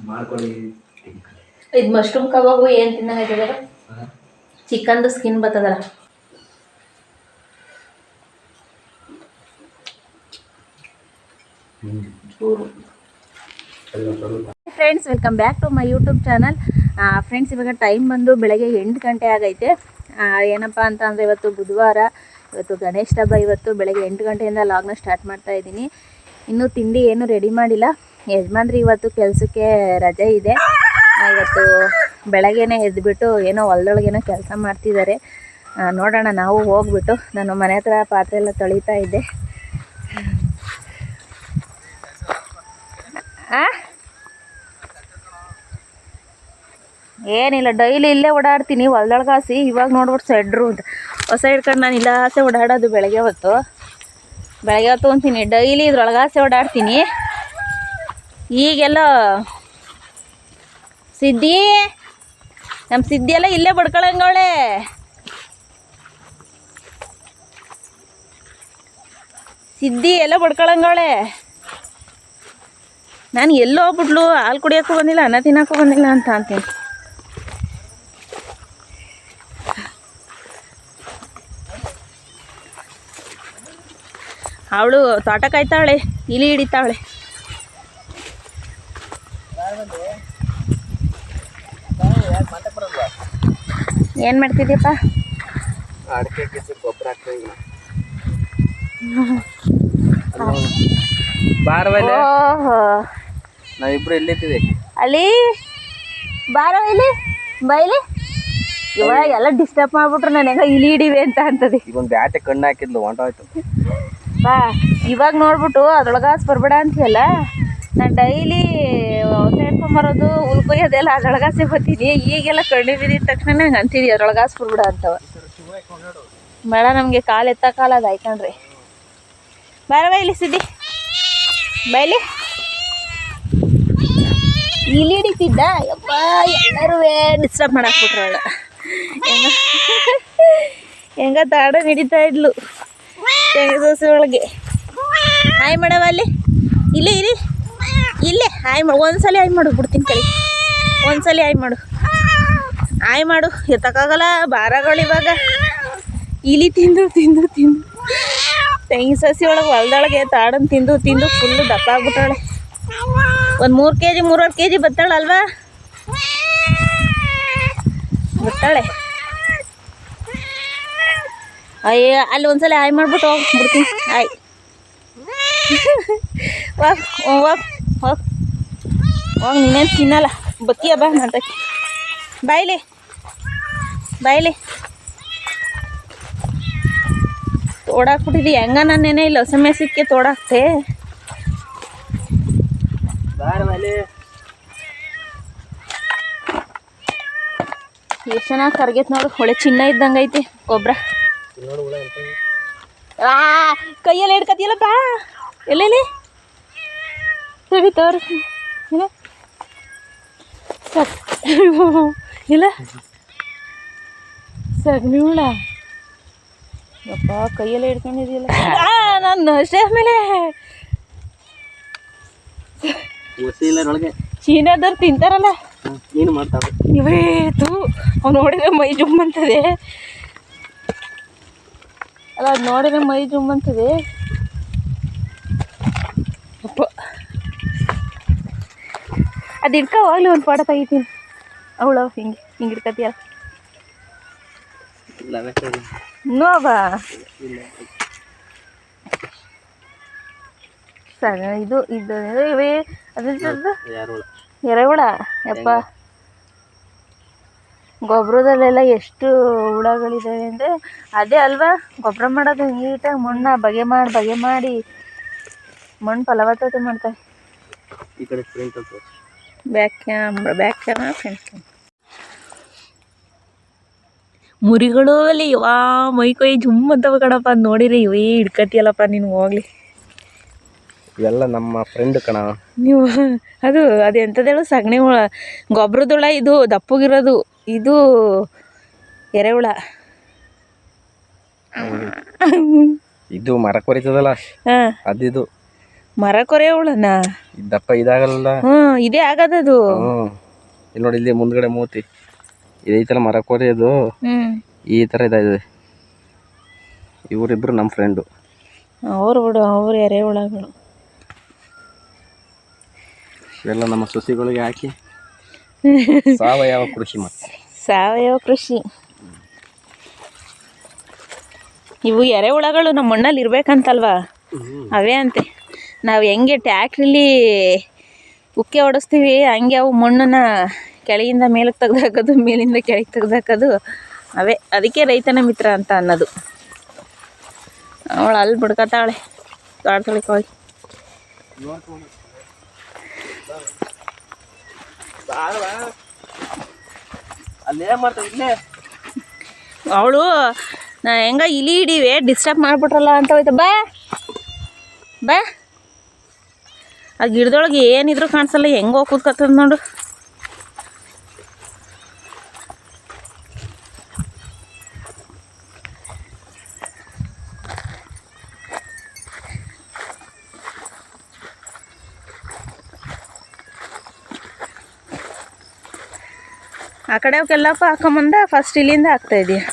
ಮಾಡ್ಕೊಳ್ಳಿ. ಇದು ಮಶ್ರೂಮ್ ಕಬಾಬು ಏನು ತಿನ್ನಂಗೈತದ ಚಿಕನ್ದು ಸ್ಕಿನ್ ಬರ್ತದಲ್ಲ. Friends welcome back to my YouTube channel. Friends ಇವಾಗ ಟೈಮ್ ಬಂದು ಬೆಳಗ್ಗೆ 8 ಗಂಟೆ ಆಗೈತೆ. ಏನಪ್ಪ ಅಂತ ಅಂದರೆ ಇವತ್ತು ಬುಧವಾರ, ಇವತ್ತು ಗಣೇಶ ಹಬ್ಬ. ಇವತ್ತು ಬೆಳಗ್ಗೆ 8 ಗಂಟೆಯಿಂದ ಲಾಗ್ನ ಸ್ಟಾರ್ಟ್ ಮಾಡ್ತಾ ಇದ್ದೀನಿ. ಇನ್ನೂ ತಿಂಡಿ ಏನು ರೆಡಿ ಮಾಡಿಲ್ಲ. ಯಜಮಾನ್ರಿ ಇವತ್ತು ಕೆಲಸಕ್ಕೆ ರಜೆ ಇದೆ. ಇವತ್ತು ಬೆಳಗ್ಗೆನೇ ಎದ್ದುಬಿಟ್ಟು ಏನೋ ಹೊಲದೊಳಗೇನೋ ಕೆಲಸ ಮಾಡ್ತಿದ್ದಾರೆ. ನೋಡೋಣ ನಾವು ಹೋಗ್ಬಿಟ್ಟು. ನಾನು ಮನೆ ಹತ್ರ ಪಾತ್ರೆ ಎಲ್ಲ ತೊಳಿತಾ ಇದ್ದೆ. ಏನಿಲ್ಲ, ಡೈಲಿ ಇಲ್ಲೇ ಓಡಾಡ್ತೀನಿ ಹೊಲ್ದೊಳಗಾಸಿ. ಇವಾಗ ನೋಡ್ಬಿಟ್ಟು ಸೆಡ್ರು ಅಂತ ಹೊಸ ಹಿಡ್ಕೊಂಡು ನಾನು ಇಲ್ಲ ಆಸೆ ಓಡಾಡೋದು. ಬೆಳಗ್ಗೆ ಹೊತ್ತು ಅಂತೀನಿ, ಡೈಲಿ ಇದ್ರೊಳಗಾಸೆ ಓಡಾಡ್ತೀನಿ. ಈಗೆಲ್ಲ ಸಿದ್ಧಿ, ನಮ್ಮ ಸಿದ್ಧಿ ಎಲ್ಲ ಇಲ್ಲೇ ಬಡ್ಕೊಳಂಗವಳೆ. ಸಿದ್ಧಿ ಎಲ್ಲ ಬಡ್ಕೊಳಂಗವಳೆ. ನಾನು ಎಲ್ಲೋ ಹೋಗ್ಬಿಟ್ಲು, ಹಾಲು ಕುಡಿಯೋಕ್ಕೂ ಬಂದಿಲ್ಲ, ಅನ್ನ ತಿನ್ನೋಕ್ಕೂ ಬಂದಿಲ್ಲ ಅಂತ ಅಂತೀನಿ. ಅವಳು ತೋಟ ಕಾಯ್ತಾವಳೆ, ಇಲಿ ಹಿಡಿತಾವಳೆ. ಏನು ಮಾಡ್ತಿದ್ಯಪ್ಪ? ಗೊಬ್ಬರ ನಾವಿಬ್ರು ಎಲ್ಲಿದ್ದೀವಿ? ಅಲ್ಲಿ ಬಾರೋ, ಇಲ್ಲಿ ಬೈಲಿ. ಇವಾಗ ಎಲ್ಲ ಡಿಸ್ಟರ್ಬ್ ಮಾಡ್ಬಿಟ್ರು ನಾನು ಹೆಂಗ ಇಲಿ ಹಿಡಿವೆ ಅಂತ ಅಂತದೆ. ಈಗ ಒಂದು ಬ್ಯಾಟೆ ಕಣ್ಣು ಹಾಕಿದ್ಲು, ಹೊಂಟೋಯ್ತು. ಬಾ ಇವಾಗ ನೋಡ್ಬಿಟ್ಟು ಅದ್ರೊಳಗಾಸ್ ಬರ್ಬೇಡ ಅಂತೀಯಲ್ಲ. ನಾನು ಡೈಲಿ ಹೊಸ ಹಿಡ್ಕೊಂಬರೋದು, ಉಳ್ಕೊಯ್ಯೋದೆಲ್ಲ ಅದ್ರೊಳಗಾಸೆ ಬರ್ತೀನಿ. ಈಗೆಲ್ಲ ಕಣ್ಣು ಬಿದ್ದಿದ ತಕ್ಷಣ ನಂಗೆ ಅಂತೀವಿ ಅದ್ರೊಳಗಾಸ್ ಬರ್ಬೇಡ ಅಂತವ. ಬೇಡ, ನಮಗೆ ಕಾಲು ಎತ್ತಕ್ಕಾಲದು ಆಯ್ಕೊಂಡ್ರಿ. ಬಾರವ ಇಲ್ಲಿ ಸಿದ್ದಿ, ಬೈಲಿ. ಇಲ್ಲಿ ಹಿಡಿತಿದ್ದ ಯಪ್ಪ, ಎಲ್ಲರೂ ಡಿಸ್ಟರ್ಬ್ ಮಾಡಾಕ್ಬಿಟ್ರು ಅವಳು. ಹೆಂಗ ತಾಡ ಹಿಡಿತಾ ಇದ್ಲು ತೆಂಗಿನ ಸೋಸೆ ಒಳಗೆ. ಹಾಯ್ ಮಾಡವ ಅಲ್ಲಿ, ಇಲ್ಲೇ ಇರಿ, ಇಲ್ಲೇ ಹಾಯ್ ಮಾಡು. ಒಂದ್ಸಲ ಹಾಯ್ ಮಾಡು, ಬಿಡ್ತೀನಿ ಕಳಿ. ಒಂದ್ಸಲ ಹಾಯ್ ಮಾಡು. ಎತ್ತಕ್ಕಾಗಲ್ಲ ಬಾರಗಳು. ಇವಾಗ ಇಲಿ ತಿಂದು ತಿಂದು ತಿಂದು ತೆಂಗಿನ ಸಸಿ ಒಳಗೆ ಹೊಲ್ದೊಳಗೆ ತಾಡನ್ ತಿಂದು ತಿಂದು ಫುಲ್ಲು ದಪ್ಪ ಆಗ್ಬಿಟ್ಟಾಳೆ. ಒಂದು 3 kg 3.5 kg ಬರ್ತಾಳಲ್ವಾ? ಬರ್ತಾಳೆ. ಅಯ್ಯ, ಅಲ್ಲಿ ಒಂದ್ಸಲ ಹಾಯ್ ಮಾಡ್ಬಿಟ್ಟು ಹೋಗ್ಬಿಡ್ತೀನಿ. ಹಾಯ್ ಹೋಗ್ ಹೋಗ್ ಹೋಗ್ ಹೋಗಿ, ನೀನೇನು ತಿನ್ನಲ್ಲ, ಬತ್ತೀಯ ಬಾ ನಂತಕ್ಕೆ. ಬಾಯ್ಲಿ ಬಾಯ್ಲಿ. ತೋಡಾಕ್ಬಿಟ್ಟಿದ್ದಿ ಹೆಂಗ? ನಾನೇನೇ ಇಲ್ಲ ಹೊಸ ಮೇಸಕ್ಕೆ ತೋಡಾಕ್ತೆ. ಎಷ್ಟು ಚೆನ್ನಾಗಿ ಕರ್ಗೈತೆ ನೋಡು, ಒಳ್ಳೆ ಚಿನ್ನ ಇದ್ದಂಗೆ ಐತಿ ಗೊಬ್ಬರ. ಕೈಯಲ್ಲಿ ಹಿಡ್ಕತಿಯಲ್ಲ ಬಾ. ಎಲ್ಲೆಲ್ಲಿ ಸರಿ ತೋರ್ ಇಲ್ಲ ಇಲ್ಲ ಸಗಣಿ ಹುಳ. ಯಪ್ಪ, ಕೈಯಲ್ಲೇ ಹಿಡ್ಕೊಂಡಿದೆಯಲ್ಲ. ನಾನು ಅಷ್ಟೇ. ಆಮೇಲೆ ಚೀನಾದವ್ರು ತಿಂತಾರಲ್ಲ, ನೀನು ಮಾಡ್ತಾವ ಇವೇತು. ಅವ್ನು ನೋಡಿದ್ರೆ ಮೈ ಜುಮ್ ಅಂತದೆ ಅಲ್ಲ, ಅದು ನೋಡಿದ್ರೆ ಮೈ ಜುಮ್ ಅಂತದೆ. ಅಪ್ಪ, ಅದು ಹಿಡ್ಕೋವಾಗಲಿ ಒಂದು ಪಾಠ ತೆಗಿತೀನಿ. ಅವಳು ಹಿಂಗೆ ಹಿಂಗೆ ಹಿಡ್ಕತಿಯಲ್ಲ ನೋವಾ. ಸಗ ಇದು ಇದು ಇವೇ ಅದ್ರದ್ದು ಎರೆಹುಳ. ಯಪ್ಪ, ಗೊಬ್ಬರದಲ್ಲೆಲ್ಲ ಎಷ್ಟು ಹುಳಗಳಿದ್ದಾವೆ ಅಂದರೆ ಅದೇ ಅಲ್ವಾ ಗೊಬ್ಬರ ಮಾಡೋದು. ನೀಟಾಗಿ ಮಣ್ಣು ಬಗೆ ಮಾಡಿ ಮಣ್ಣು ಫಲವತ್ತತೆ ಮಾಡ್ತಾರೆ. ಈ ಕಡೆ ಬ್ಯಾಕ್ ಕ್ಯಾಮ್ರಾ ಫ್ರಂಟ್ ಕ್ಯಾಮ್ರಾ. ಮುರಿಗಳು ಅಲ್ಲಿ ಯವಾ ಮೈ ಕೈ ಜುಮ್ ಅಂತವ ಕಣಪ್ಪ. ಅದು ನೋಡಿರಿ ಇವೇ ಹಿಡ್ಕತಿಯಲ್ಲಪ್ಪ ನೀನು. ಹೋಗ್ಲಿ, ಇವೆಲ್ಲ ನಮ್ಮ ಫ್ರೆಂಡ್ ಕಣ. ನೀವು ಅದು ಎಂಥದ್ದೇಳು ಸಗಣಿ ಹುಳ, ಗೊಬ್ಬರದುಳ. ಇದು ದಪ್ಪಗಿರೋದು, ಇದು ಎರೆಹುಳ. ಇದು ಮರಕ್ಕೆ ಬರೀತದಲ್ಲ, ಅದಿದು ಮರ ಕೊರೆ ಹುಳನ ದಪ್ಪ ಇದಾಗಲ್ಲ. ಇದೇ ಆಗದದು. ಇಲ್ಲಿ ನೋಡಿ, ಇಲ್ಲಿ ಮುಂದ್ಗಡೆ ಮೂತಿ ಇದೈತಲ್ಲ ಮರ ಕೊರೆಯೋದು, ಈ ಥರ ಇದೆ. ಇವರಿಬ್ರು ನಮ್ಮ ಫ್ರೆಂಡು. ಅವ್ರು ಬಿಡು, ಅವ್ರು ಎರೆಹುಳಗಳು. ಇವೆಲ್ಲ ನಮ್ಮ ಸಸಿಗಳಿಗೆ ಹಾಕಿ ಸಾವಯವ ಕೃಷಿ. ಮತ್ತೆ ಸಾವಯವ ಕೃಷಿ. ಇವು ಎರೆಹುಳಗಳು ನಮ್ಮ ಮಣ್ಣಲ್ಲಿ ಇರ್ಬೇಕಂತಲ್ವಾ? ಅವೇ ಅಂತೆ. ನಾವು ಹೆಂಗೆ ಟ್ಯಾಕ್ಟ್ರಿಲಿ ಉಕ್ಕೆ ಹೊಡಿಸ್ತೀವಿ ಹಂಗೆ ಅವು ಮಣ್ಣನ್ನು ಕೆಳಗಿಂದ ಮೇಲಕ್ಕೆ ತೆಗ್ದಾಕೋದು, ಮೇಲಿಂದ ಕೆಳಗೆ ತೆಗ್ದಾಕೋದು ಅವೇ. ಅದಕ್ಕೆ ರೈತನ ಮಿತ್ರ ಅಂತ ಅನ್ನೋದು. ಅವಳು ಅಲ್ಲಿ ಬಿಡ್ಕತ್ತಾಳೆ ಕಾಡ್ತಳಿಗೆ ಹೋಗಿ. ಅವಳು ಹೆಂಗ ಇಲಿ ಹಿಡಿವೆ ಡಿಸ್ಟರ್ಬ್ ಮಾಡಿಬಿಟ್ರಲ್ಲ ಅಂತ ಹೋಯ್ತು. ಬಾ ಬಾ. ಆ ಗಿಡದೊಳಗೆ ಏನಿದ್ರು ಕಾಣಿಸಲ್ಲ, ಹೆಂಗೆ ಹೋಗಿ ಕೂತ್ಕೊತದ ನೋಡು. ಆ ಕಡೆ ಅವಕ್ಕೆಲ್ಲಪ್ಪ ಹಾಕೊಂಬಂದ ಫಸ್ಟ್ ಇಲ್ಲಿಂದ ಹಾಕ್ತಾ ಇದೀಯ.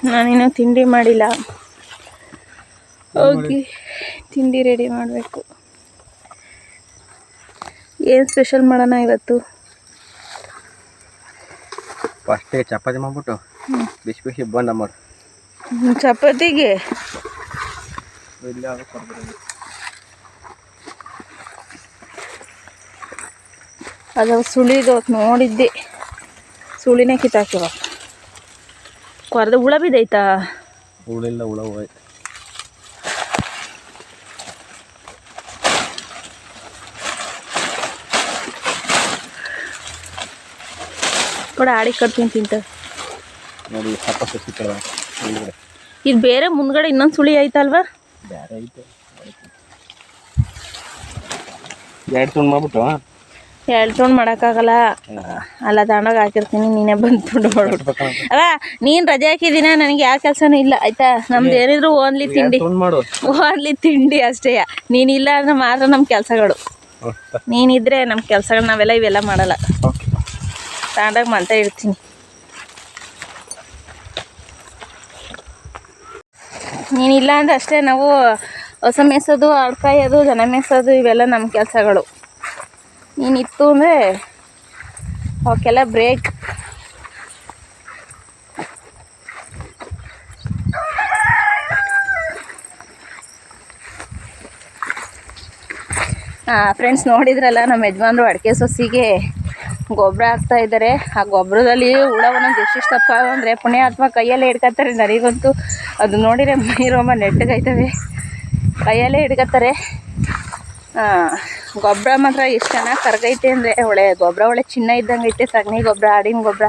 ನಾನಿನ್ನೂ ತಿಂಡಿ ಮಾಡಿಲ್ಲ. ಹೋಗಿ ತಿಂಡಿ ರೆಡಿ ಮಾಡಬೇಕು. ಏನು ಸ್ಪೆಷಲ್ ಮಾಡೋಣ ಇವತ್ತು? ಫಸ್ಟಿಗೆ ಚಪಾತಿ ಮಾಡ್ಬಿಟ್ಟು ಬಿಸಿ ಬಿಸಿ ಬೋಂಡ ಮಾಡು. ಚಪಾತಿಗೆ ಅದು ಸುಳಿದು ನೋಡಿದ್ದೆ, ಸುಳಿನೇ ಕಿತ್ತಾಕಿವ. ಕೊರ್ದ ಹುಳ ಬಿದ್ದೈತಾ? ಹುಳಿಲ್ಲ, ಹುಳ ಹೋಯ್ತು. ಕೂಡ ಆಡಿ ಕಟ್ತೀನಿ ತಿಂತ ನೋಡಿ. ಸ್ವಲ್ಪ ಸಸಿ ಮುಂದ್ಗಡೆ ಇದು ಬೇರೆ ಮುಂದ್ಗಡೆ ಇನ್ನೊಂದು ಸುಳಿ ಐತಲ್ವಾ? ಬೇರೆ ಐತೆ. 2 ತುಂಡು ಮಾಡ್ಬಿಟ್ಟು 2 ತುಂಡು ಮಾಡೋಕ್ಕಾಗಲ್ಲ. ಅಲ್ಲ ತಗೊಂಡೋಗಿ ಹಾಕಿರ್ತೀನಿ, ನೀನೇ ಬಂದು ತುಂಡು ಮಾಡ್ಬಿಟ್ಟು. ಅಲ್ಲ ನೀನು ರಜೆ ಹಾಕಿದ್ದೀನ, ನನಗೆ ಯಾವ ಕೆಲಸನೂ ಇಲ್ಲ ಆಯ್ತಾ. ನಮ್ದು ಏನಿದ್ರು ಓನ್ಲಿ ತಿಂಡಿ, ಓನ್ಲಿ ತಿಂಡಿ ಅಷ್ಟೇ. ನೀನಿಲ್ಲ ಅಂದ್ರೆ ಮಾತ್ರ ನಮ್ಮ ಕೆಲಸಗಳು. ನೀನಿದ್ರೆ ನಮ್ಮ ಕೆಲಸಗಳು ನಾವೆಲ್ಲ ಇವೆಲ್ಲ ಮಾಡಲ್ಲ. ತಗೊಂಡೋಗಿ ಮಂತ ಇಡ್ತೀನಿ. ನೀನಿಲ್ಲ ಅಂದ್ರೆ ಅಷ್ಟೇ. ನಾವು ಹೊಸ ಮೇಯ್ಸೋದು, ಆಡ್ಕಾಯೋದು, ಜನ ಮೇಯ್ಸೋದು ಇವೆಲ್ಲ ನಮ್ಮ ಕೆಲಸಗಳು. ನೀನಿತ್ತು ಅಂದರೆ ಅವಕ್ಕೆಲ್ಲ ಬ್ರೇಕ್. ಫ್ರೆಂಡ್ಸ್ ನೋಡಿದ್ರಲ್ಲ, ನಮ್ಮ ಯಜಮಾನ್ರು ಅಡಿಕೆ ಸೊಸಿಗೆ ಗೊಬ್ಬರ ಹಾಕ್ತಾ ಇದ್ದಾರೆ. ಆ ಗೊಬ್ಬರದಲ್ಲಿ ಹುಳ ಒಂದೊಂದು ಎಷ್ಟಿಷ್ಟಪ್ಪ ಅಂದರೆ ಪುಣ್ಯಾತ್ಮ ಕೈಯಲ್ಲೇ ಹಿಡ್ಕೊತಾರೆ. ನನಗಂತೂ ಅದು ನೋಡಿದರೆ ಮೈರೋಮ ನೆಟ್ಟಗಾಯ್ತವೆ. ಕೈಯಲ್ಲೇ ಹಿಡ್ಕೊತಾರೆ. ಗೊಬ್ಬರ ಮಾತ್ರ ಎಷ್ಟು ಚೆನ್ನಾಗಿ ಕರಗೈತೆ ಅಂದರೆ ಒಳ್ಳೆ ಗೊಬ್ಬರ, ಒಳ್ಳೆ ಚಿನ್ನ ಇದ್ದಂಗೆ ಐತೆ. ಸಗಣಿ ಗೊಬ್ಬರ, ಆಡಿನ ಗೊಬ್ಬರ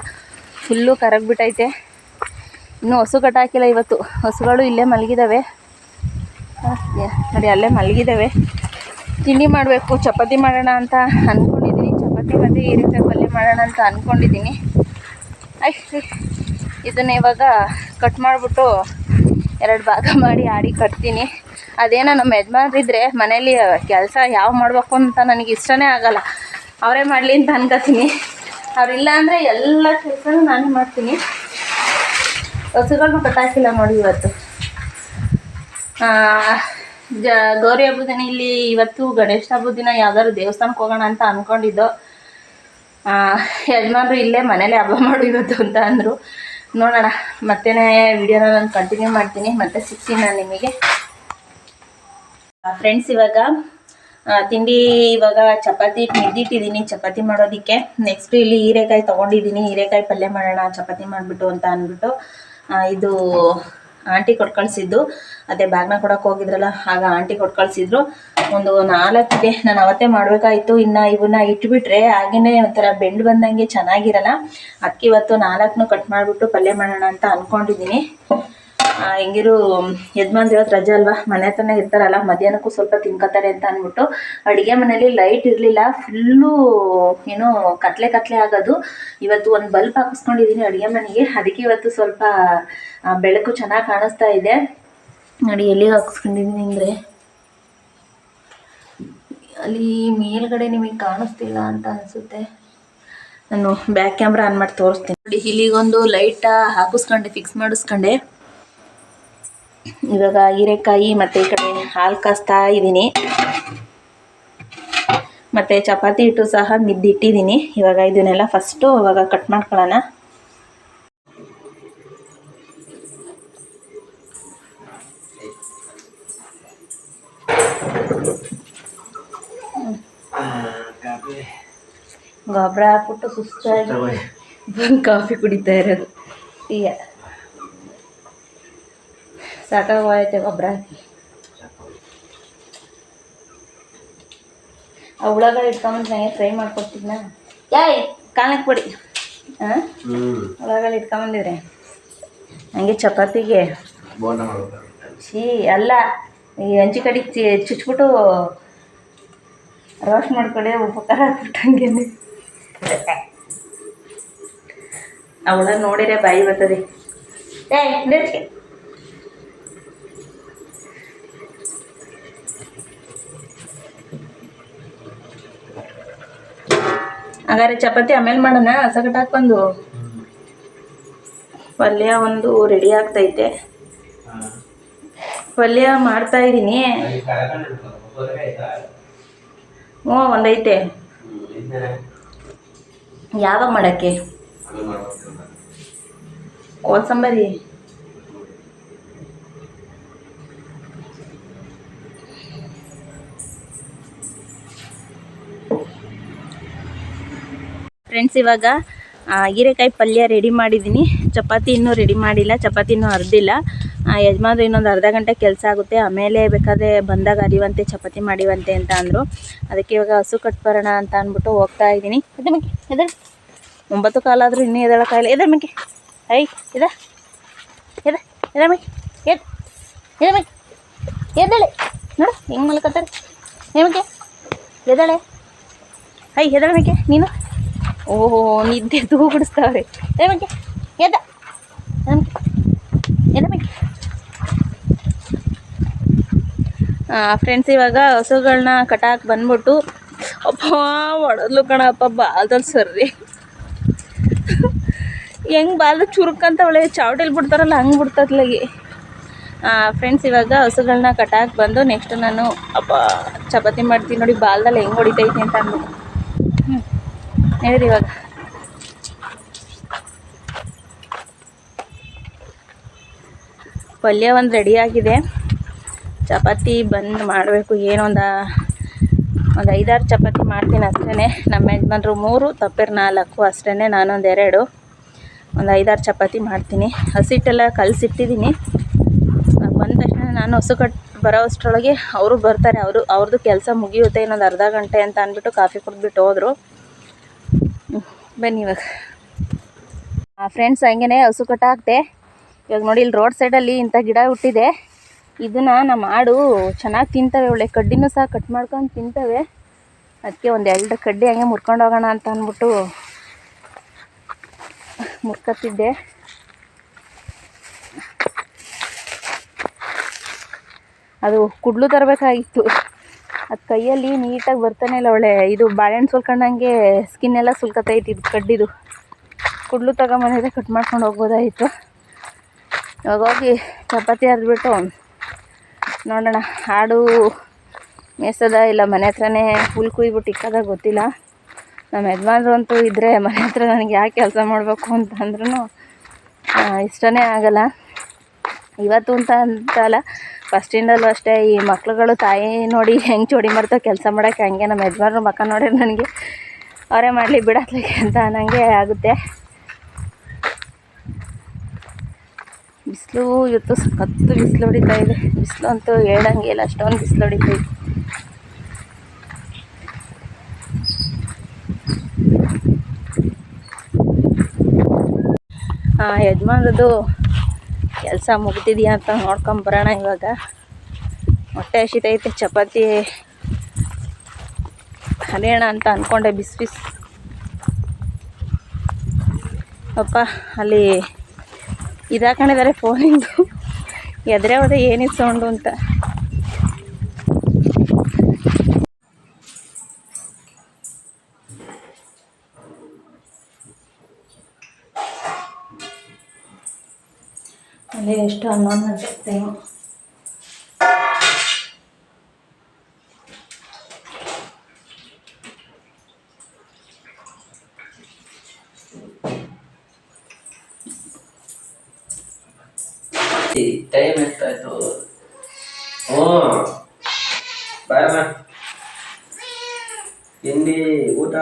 ಫುಲ್ಲು ಕರಗಿಬಿಟ್ಟೈತೆ. ಇನ್ನೂ ಹಸು ಕಟ್ಟಾಕಿಲ್ಲ ಇವತ್ತು. ಹಸುಗಳು ಇಲ್ಲೇ ಮಲಗಿದ್ದಾವೆ ನೋಡಿ, ಅಲ್ಲೇ ಮಲಗಿದ್ದಾವೆ. ತಿಂಡಿ ಮಾಡಬೇಕು. ಚಪಾತಿ ಮಾಡೋಣ ಅಂತ ಅಂದ್ಕೊಂಡಿದ್ದೀನಿ. ಚಪಾತಿ ಮತ್ತು ಹೀರೆಕಾಯಿ ಪಲ್ಯ ಮಾಡೋಣ ಅಂತ ಅಂದ್ಕೊಂಡಿದ್ದೀನಿ. ಇದನ್ನು ಇವಾಗ ಕಟ್ ಮಾಡಿಬಿಟ್ಟು 2 ಭಾಗ ಮಾಡಿ ಆಡಿ ಕಟ್ತೀನಿ. ಅದೇನೋ ನಮ್ಮ ಯಜಮಾನ್ರಿದ್ರೆ ಮನೇಲಿ ಕೆಲಸ ಯಾವ ಮಾಡಬೇಕು ಅಂತ ನನಗೆ ಇಷ್ಟನೇ ಆಗಲ್ಲ. ಅವರೇ ಮಾಡಲಿ ಅಂತ ಅನ್ಕೋತೀನಿ. ಅವರಿಲ್ಲ ಅಂದರೆ ಎಲ್ಲ ಕೆಲಸನೂ ನಾನೇ ಮಾಡ್ತೀನಿ. ಹಸುಗಳನ್ನೂ ಕಟ್ಟಾಕಿಲ್ಲ ನೋಡಿ ಇವತ್ತು. ಗೌರಿ ಹಬ್ಬದ ದಿನ ಇಲ್ಲಿ ಇವತ್ತು ಗಣೇಶ ಹಬ್ಬದ ದಿನ ಯಾವ್ದಾದ್ರು ದೇವಸ್ಥಾನಕ್ಕೆ ಹೋಗೋಣ ಅಂತ ಅಂದ್ಕೊಂಡಿದ್ದು. ಯಜಮಾನ್ರು ಇಲ್ಲೇ ಮನೇಲಿ ಹಬ್ಬ ಮಾಡು ಇವತ್ತು ಅಂತ ಅಂದರು. ನೋಡೋಣ, ಮತ್ತೆ ವಿಡಿಯೋನ ನಾನು ಕಂಟಿನ್ಯೂ ಮಾಡ್ತೀನಿ. ಮತ್ತೆ ಸಿಗ್ತೀನಿ ನಾನು ನಿಮಗೆ. ಫ್ರೆಂಡ್ಸ್, ಇವಾಗ ತಿಂಡಿ, ಇವಾಗ ಚಪಾತಿ ಮಿದ್ದಿಟ್ಟಿದ್ದೀನಿ ಚಪಾತಿ ಮಾಡೋದಕ್ಕೆ. ನೆಕ್ಸ್ಟ್ ಇಲ್ಲಿ ಹೀರೆಕಾಯಿ ತೊಗೊಂಡಿದ್ದೀನಿ. ಹೀರೆಕಾಯಿ ಪಲ್ಯ ಮಾಡೋಣ ಚಪಾತಿ ಮಾಡಿಬಿಟ್ಟು ಅಂತ ಅಂದ್ಬಿಟ್ಟು. ಇದು ಆಂಟಿ ಕೊಟ್ಟು ಕಳಿಸಿದ್ದು. ಅದೇ ಬ್ಯಾಗ್ನ ಕೊಡೋಕೆ ಹೋಗಿದ್ರಲ್ಲ ಆಗ ಆಂಟಿ ಕೊಟ್ಟು ಕಳಿಸಿದ್ರು. ಒಂದು 4 ಇದೆ. ನಾನು ಅವತ್ತೇ ಮಾಡಬೇಕಾಯಿತು. ಇನ್ನು ಇವನ್ನ ಇಟ್ಬಿಟ್ರೆ ಹಾಗೇ ಒಂಥರ ಬೆಂಡು ಬಂದಂಗೆ ಚೆನ್ನಾಗಿರಲ್ಲ. ಅದಕ್ಕೆ ಇವತ್ತು 4 ಕಟ್ ಮಾಡಿಬಿಟ್ಟು ಪಲ್ಯ ಮಾಡೋಣ ಅಂತ ಅಂದ್ಕೊಂಡಿದ್ದೀನಿ. ಹೆಂಗಿರು ಯಜಮಾನ್ರು ಇವತ್ತು ರಜೆ ಅಲ್ವಾ, ಮನೆ ಹತ್ರನೇ ಇರ್ತಾರಲ್ಲ, ಮಧ್ಯಾಹ್ನಕ್ಕೂ ಸ್ವಲ್ಪ ತಿನ್ಕೋತಾರೆ ಅಂತ ಅಂದ್ಬಿಟ್ಟು ಅಡುಗೆ ಮನೇಲಿ ಲೈಟ್ ಇರಲಿಲ್ಲ. ಫುಲ್ಲು ಏನೋ ಕತ್ಲೆ ಆಗೋದು. ಇವತ್ತು ಒಂದು ಬಲ್ಪ್ ಹಾಕಿಸ್ಕೊಂಡಿದ್ದೀನಿ ಅಡುಗೆ ಮನೆಗೆ. ಅದಕ್ಕೆ ಇವತ್ತು ಸ್ವಲ್ಪ ಬೆಳಕು ಚೆನ್ನಾಗಿ ಕಾಣಿಸ್ತಾ ಇದೆ. ನೋಡಿ ಎಲ್ಲಿಗೆ ಹಾಕಿಸ್ಕೊಂಡಿದ್ದೀನಿ ಅಂದರೆ ಅಲ್ಲಿ ಮೇಲ್ಗಡೆ ನಿಮಗೆ ಕಾಣಿಸ್ತಿಲ್ಲ ಅಂತ ಅನಿಸುತ್ತೆ. ನಾನು ಬ್ಯಾಕ್ ಕ್ಯಾಮ್ರಾ ಆನ್ ಮಾಡಿ ತೋರಿಸ್ತೀನಿ. ನೋಡಿ ಇಲ್ಲಿಗೊಂದು ಲೈಟ ಹಾಕಿಸ್ಕೊಂಡೆ, ಫಿಕ್ಸ್ ಮಾಡಿಸ್ಕೊಂಡೆ. ಇವಾಗ ಹೀರೆಕಾಯಿ ಮತ್ತು ಈ ಕಡೆ ಹಾಲು ಕಾಸ್ತಾ ಇದ್ದೀನಿ. ಮತ್ತು ಚಪಾತಿ ಹಿಟ್ಟು ಸಹ ಮಿದ್ದಿಟ್ಟಿದ್ದೀನಿ. ಇವಾಗ ಇದನ್ನೆಲ್ಲ ಫಸ್ಟು ಇವಾಗ ಕಟ್ ಮಾಡ್ಕೊಳ್ಳೋಣ. ಗೊಬ್ಬರ ಹಾಕ್ಬಿಟ್ಟು ಸುಸ್ತಾಗಿ ಬಂದು ಕಾಫಿ ಕುಡಿತಾ ಇರೋದು. ಈಗ ಸಾಕಾಗೋಯ್ತೆ ಗೊಬ್ಬರ ಹಾಕಿ. ಆ ಹುಳಗಳು ಇಟ್ಕೊಂಬಂದು ನನಗೆ ಫ್ರೈ ಮಾಡ್ಕೊಡ್ತಿದ್ನ. ಕಾಲಕ್ಕೆ ಕೊಡಿ. ಹುಳಗಳು ಇಟ್ಕೊಂಬಂದಿದ್ರೆ ನನಗೆ ಚಪಾತಿಗೆ ಅಲ್ಲ ಈ ಹಂಚಿ ಕಡೆ ಚುಚ್ಬಿಟ್ಟು ರೋಸ್ಟ್ ಮಾಡ್ಕೊಳ್ಳಿ, ಉಪ್ಪು ಖಾರ ಹಾಕ್ಬಿಟ್ಟು ಹಂಗೇನೆ. ಆ ಹುಳ ನೋಡಿದ್ರೆ ಬಾಯಿ ಬರ್ತದೆ. ಹಾಗಾದ್ರೆ ಚಪಾತಿ ಆಮೇಲೆ ಮಾಡೋಣ. ಸಗಟ್ ಹಾಕೊಂಡು ಪಲ್ಯ ಒಂದು ರೆಡಿ ಆಗ್ತೈತೆ. ಪಲ್ಯ ಮಾಡ್ತಾ ಇದ್ದೀನಿ. ಹ್ಞೂ ಒಂದೈತೆ. ಯಾವಾಗ ಮಾಡೋಕ್ಕೆ? ಕೋಸಂಬರಿ ಫ್ರೆಂಡ್ಸ್. ಇವಾಗ ಹೀರೆಕಾಯಿ ಪಲ್ಯ ರೆಡಿ ಮಾಡಿದ್ದೀನಿ. ಚಪಾತಿ ಇನ್ನೂ ರೆಡಿ ಮಾಡಿಲ್ಲ, ಚಪಾತಿ ಇನ್ನೂ ಅರ್ದಿಲ್ಲ. ಯಜಮಾನ್ರು ಇನ್ನೊಂದು ಅರ್ಧ ಗಂಟೆ ಕೆಲಸ ಆಗುತ್ತೆ, ಆಮೇಲೆ ಬೇಕಾದ್ರೆ ಬಂದಾಗ ಅರಿವಂತೆ ಚಪಾತಿ ಮಾಡಿವಂತೆ ಅಂತ ಅಂದರು. ಅದಕ್ಕೆ ಇವಾಗ ಹಸು ಕಟ್ಬರೋಣ ಅಂತ ಅಂದ್ಬಿಟ್ಟು ಹೋಗ್ತಾ ಇದ್ದೀನಿ. ಎದೆ ಮಿಕ್ಕಿ ಎದಳು, 9 ಕಾಲಾದರೂ ಇನ್ನೂ ಎದಳಕ್ಕಾಗಿಲ್ಲ. ಎದೆ ಮಿಕ್ಕಿ ಎದ ಮಿಕ್ಕಿ ಎದೆ ಮಿಕ್ಕಿ ಎದ್ದಳೆ ನೋಡು ಹೆಂಗೆ ಮಲ್ಕತ್ತಾರೆ. ಮಿಕ್ಕಿ ಎದಳೆ ಎದಳ ಮಿಕ್ಕಿ ನೀನು. ಓಹೋ ನಿದ್ದೆ ತೂಗುಡಿಸ್ತಾವ್ರೆ. ಮಿಕ್ಕಿ ಎದ ಮಿಕ್ಕಿ. ಫ್ರೆಂಡ್ಸ್ ಇವಾಗ ಹಸುಗಳನ್ನ ಕಟಾಕ್ ಬಂದ್ಬಿಟ್ಟು ಅಪ್ಪ ಹೊಡದ್ಲು ಕಣಪ್ಪ ಬಾಲ್ದಲ್ಲಿ ಸರ್ರಿ. ಹೆಂಗೆ ಬಾಲ್ದ ಚುರುಕಂತ ಒಳ್ಳೆ ಚಾವಟಿಲಿ ಬಿಡ್ತಾರಲ್ಲ ಹಂಗೆ ಬಿಡ್ತತ್ಲಾಗಿ. ಫ್ರೆಂಡ್ಸ್ ಇವಾಗ ಹಸುಗಳನ್ನ ಕಟಾಕ್ ಬಂದು ನೆಕ್ಸ್ಟ್ ನಾನು ಚಪಾತಿ ಮಾಡ್ತೀನಿ. ನೋಡಿ ಬಾಲ್ದಲ್ಲಿ ಹೆಂಗೆ ಹೊಡಿತೈತಿ ಅಂತ ಅಂದ್ಬಿಟ್ಟು ಹೇಳಿರಿ. ಇವಾಗ ಪಲ್ಯ ಒಂದು ರೆಡಿಯಾಗಿದೆ. ಚಪಾತಿ ಬಂದು ಮಾಡಬೇಕು. ಏನೊಂದು 5-6 ಚಪಾತಿ ಮಾಡ್ತೀನಿ ಅಷ್ಟೇ. ನಮ್ಮ ಯಜಮಾನ್ರು 3, ತಪ್ಪೇರು 4 ಅಷ್ಟೇ. ನಾನೊಂದು 2, ಒಂದು 5-6 ಚಪಾತಿ ಮಾಡ್ತೀನಿ. ಹಸಿಟ್ಟೆಲ್ಲ ಕಲಸಿಟ್ಟಿದ್ದೀನಿ. ಬಂದ ತಕ್ಷಣ ನಾನು ಹಸು ಬರೋ ಅಷ್ಟರೊಳಗೆ ಅವರು ಬರ್ತಾರೆ. ಅವ್ರದ್ದು ಕೆಲಸ ಮುಗಿಯುತ್ತೆ ಇನ್ನೊಂದು ಅರ್ಧ ಗಂಟೆ ಅಂತ ಅಂದ್ಬಿಟ್ಟು ಕಾಫಿ ಕುಡಿದ್ಬಿಟ್ಟು ಹೋದರು. ಬನ್ನಿ ಇವಾಗ ಫ್ರೆಂಡ್ಸ್ ಹಂಗೇ ಹಸು ಕಟ್ಟಾಕ್ತೆ. ಇವಾಗ ನೋಡಿ ಇಲ್ಲಿ ರೋಡ್ ಸೈಡಲ್ಲಿ ಇಂಥ ಗಿಡ ಹುಟ್ಟಿದೆ. ಇದನ್ನು ನಮ್ಮ ಆಡು ಚೆನ್ನಾಗಿ ತಿಂತವೆ. ಒಳ್ಳೆ ಕಡ್ಡಿನೂ ಸಹ ಕಟ್ ಮಾಡ್ಕೊಂಡು ತಿಂತವೆ. ಅದಕ್ಕೆ ಒಂದು 2 ಕಡ್ಡಿ ಹಂಗೆ ಮುರ್ಕೊಂಡು ಹೋಗೋಣ ಅಂತ ಅಂದ್ಬಿಟ್ಟು ಮುರ್ಕತ್ತಿದ್ದೆ. ಅದು ಕುಡ್ಲು ತರಬೇಕಾಗಿತ್ತು. ಅದು ಕೈಯಲ್ಲಿ ನೀಟಾಗಿ ಬರ್ತಾನೆ ಇಲ್ಲ. ಒಳ್ಳೆ ಇದು ಬಾಳೆಹಣ್ಣು ಸುಲ್ಕೊಂಡಂಗೆ ಸ್ಕಿನ್ ಎಲ್ಲ ಸುಲ್ಕತ್ತೈತಿ. ಇದು ಕಡ್ಡಿದು ಕುಡ್ಲು ತಗೊಂಬಂದಿದ್ರೆ ಕಟ್ ಮಾಡ್ಕೊಂಡು ಹೋಗ್ಬೋದಾಯಿತು. ಇವಾಗ ಹೋಗಿ ಚಪಾತಿ ಅರ್ದ್ಬಿಟ್ಟು ನೋಡೋಣ. ಆಡು ಮೇಸದ ಇಲ್ಲ ಮನೆ ಹತ್ರನೇ ಹುಲ್ ಕುಯ್ಬಿಟ್ಟು ಇಕ್ಕೋದಾಗ ಗೊತ್ತಿಲ್ಲ. ನಮ್ಮ ಯಜಮಾನ್ರು ಅಂತೂ ಇದ್ದರೆ ಮನೆ ಹತ್ರ ನನಗೆ ಯಾಕೆ ಕೆಲಸ ಮಾಡಬೇಕು ಅಂತಂದ್ರೂ ಇಷ್ಟನೇ ಆಗಲ್ಲ. ಇವತ್ತು ಅಂತಲ್ಲ, ಫಸ್ಟಿಂದಲೂ ಅಷ್ಟೇ. ಈ ಮಕ್ಳುಗಳು ತಾಯಿ ನೋಡಿ ಹೆಂಗೆ ಚೋಡಿ ಮಾಡ್ತಾವೆ ಕೆಲಸ ಮಾಡೋಕ್ಕೆ, ಹಂಗೆ ನಮ್ಮ ಯಜಮಾನ್ರು ಮಕ್ಕ ನೋಡಿ ನನಗೆ ಅವರೇ ಮಾಡಲಿ ಬಿಡತ್ಲಿಕ್ಕೆ ಅಂತ ನನಗೆ ಆಗುತ್ತೆ. ಬಿಸಿಲು ಇವತ್ತು ಸಖತ್ತು ಬಿಸಿಲು ಹೊಡಿತಾ ಇದೆ. ಬಿಸಿಲು ಅಂತೂ ಹೇಳಂಗೆ ಇಲ್ಲ, ಅಷ್ಟೊಂದು ಬಿಸಿಲು ಹೊಡಿತಾ ಇದೆ. ಯಜಮಾನ್ರದ್ದು ಕೆಲಸ ಮುಗ್ದಿದೆಯಾ ಅಂತ ನೋಡ್ಕೊಂಬರೋಣ. ಇವಾಗ ಹೊಟ್ಟೆ ಹಸಿತೈತೆ, ಚಪಾತಿ ಹರಿಯೋಣ ಅಂತ ಅಂದ್ಕೊಂಡೆ. ಬಿಸಿ ಅಪ್ಪ ಅಲ್ಲಿ ಇದಾಕೊಂಡಿದ್ದಾರೆ ಫೋನಿಂದು. ಎದುರೇ ಹೋದೆ ಏನಿದು ಸೌಂಡು ಅಂತ. ಅಲ್ಲೇ ಎಷ್ಟು 11 ಗಂಟೆ ಟೈಮು. ಟೈಮ್ ಎಷ್ಟಾಯ್ತು? ಬಾಯಮ್ಮ, ತಿಂಡಿ ಊಟ.